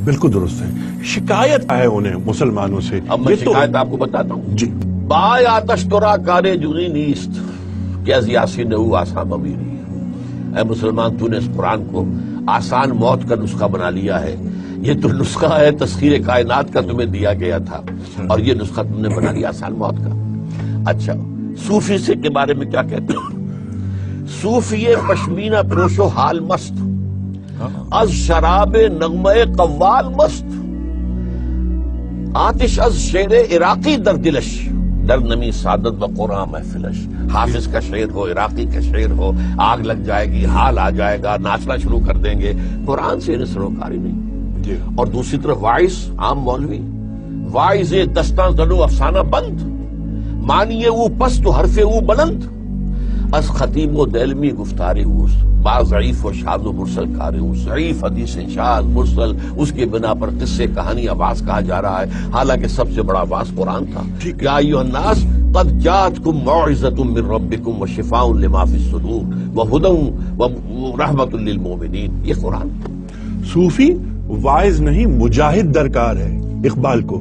بالکل درست ہے. شکایت ہے انہیں مسلمانوں سے. اب میں شکایت آپ کو بتاتا ہوں. جی. بای آتش ترا کارے جونی نیست کہ از یاسین او آسان بمیری. اے مسلمان، تو نے اس قرآن کو آسان موت کا نسخہ بنا لیا ہے. یہ تو نسخہ ہے تسخیر کائنات کا تمہیں دیا گیا تھا، اور یہ نسخہ تم نے بنا لیا آسان موت کا. اچھا، صوفی سے کے بارے میں کیا کہتے ہیں؟ صوفی پشمینہ پوش و حال مست، از شراب نغمہ قوال مست، آتش از شعر عراقی در دلش، در نمی سعادت و قرآن محفلش. حافظ کا شعر ہو، عراقی کا شعر ہو، آگ لگ جائے گی، حال آ جائے گا، ناچنا شروع کر دیں گے. قرآن سے انہیں سروکاری نہیں. اور دوسری طرف وائس عام مولوی، وائز دستان زنو افسانہ بند، مانیے وہ پست و حرف وہ بلند، از خطیب و دلمی گفتاری اوس، بعض ضعیف و شاذ و مرسل کارے اوس. ضعیف حدیث شاذ مرسل، اس کے بنا پر قصے کہانی آواز کہا جا رہا ہے، حالانکہ سب سے بڑا آواز قرآن تھا. یا ایھا الناس قد جاءتکم موعظۃ من ربکم وشفاء لما فی الصدور وہدی ورحمۃ للمؤمنین. یہ قرآن. صوفی وائز نہیں، مجاہد درکار ہے. اقبال کو